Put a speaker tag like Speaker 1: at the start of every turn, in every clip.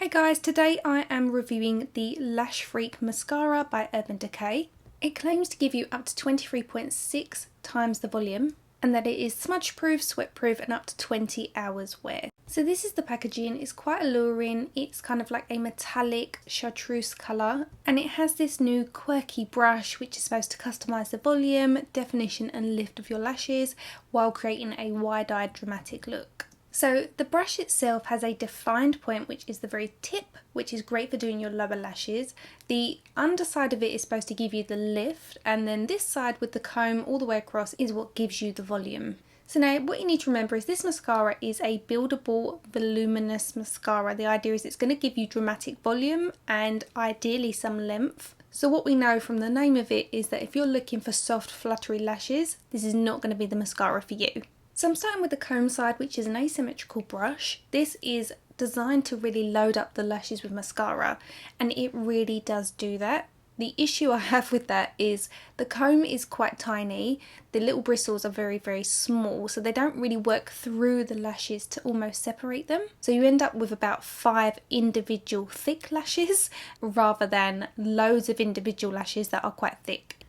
Speaker 1: Hey guys, today I am reviewing the Lash Freak Mascara by Urban Decay. It claims to give you up to 23.6 times the volume and that it is smudge proof, sweat proof and up to 20 hours wear. So this is the packaging. It's quite alluring. It's kind of like a metallic chartreuse colour and it has this new quirky brush which is supposed to customise the volume, definition and lift of your lashes while creating a wide-eyed dramatic look. So the brush itself has a defined point, which is the very tip, which is great for doing your lower lashes. The underside of it is supposed to give you the lift, and then this side with the comb all the way across is what gives you the volume. So now what you need to remember is this mascara is a buildable voluminous mascara. The idea is it's going to give you dramatic volume and ideally some length. So what we know from the name of it is that if you're looking for soft fluttery lashes, this is not going to be the mascara for you. So I'm starting with the comb side, which is an asymmetrical brush. This is designed to really load up the lashes with mascara, and it really does do that. The issue I have with that is the comb is quite tiny, the little bristles are very, very small, so they don't really work through the lashes to almost separate them. So you end up with about 5 individual thick lashes rather than loads of individual lashes that are quite thick.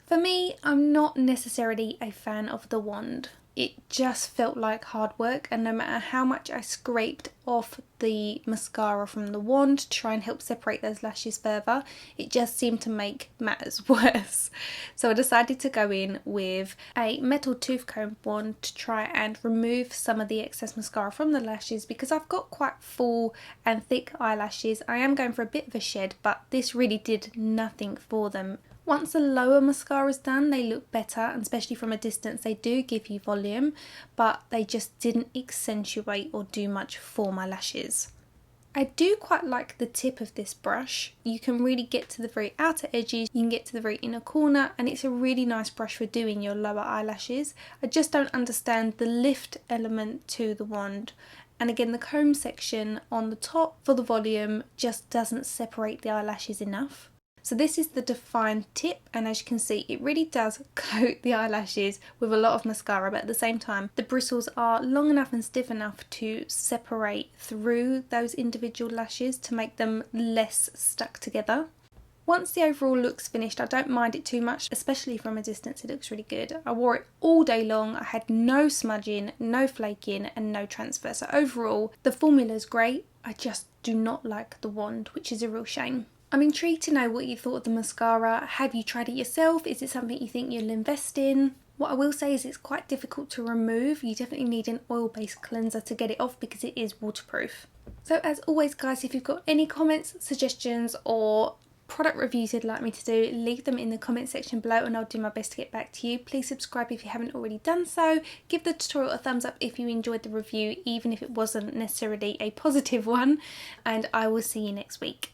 Speaker 1: For me, I'm not necessarily a fan of the wand. It just felt like hard work, and no matter how much I scraped off the mascara from the wand to try and help separate those lashes further, it just seemed to make matters worse. So I decided to go in with a metal tooth comb wand to try and remove some of the excess mascara from the lashes, because I've got quite full and thick eyelashes. I am going for a bit of a shed, but this really did nothing for them. Once the lower mascara is done, they look better, and especially from a distance they do give you volume, but they just didn't accentuate or do much for my lashes. I do quite like the tip of this brush. You can really get to the very outer edges, you can get to the very inner corner, and it's a really nice brush for doing your lower eyelashes. I just don't understand the lift element to the wand. And again, the comb section on the top for the volume just doesn't separate the eyelashes enough. So this is the defined tip, and as you can see it really does coat the eyelashes with a lot of mascara, but at the same time the bristles are long enough and stiff enough to separate through those individual lashes to make them less stuck together. Once the overall look's finished, I don't mind it too much, especially from a distance. It looks really good. I wore it all day long. I had no smudging, no flaking and no transfer. So overall the formula is great. I just do not like the wand, which is a real shame. I'm intrigued to know what you thought of the mascara. Have you tried it yourself? Is it something you think you'll invest in? What I will say is it's quite difficult to remove. You definitely need an oil-based cleanser to get it off because it is waterproof. So as always guys, if you've got any comments, suggestions or product reviews you'd like me to do, leave them in the comment section below and I'll do my best to get back to you. Please subscribe if you haven't already done so. Give the tutorial a thumbs up if you enjoyed the review, even if it wasn't necessarily a positive one, and I will see you next week.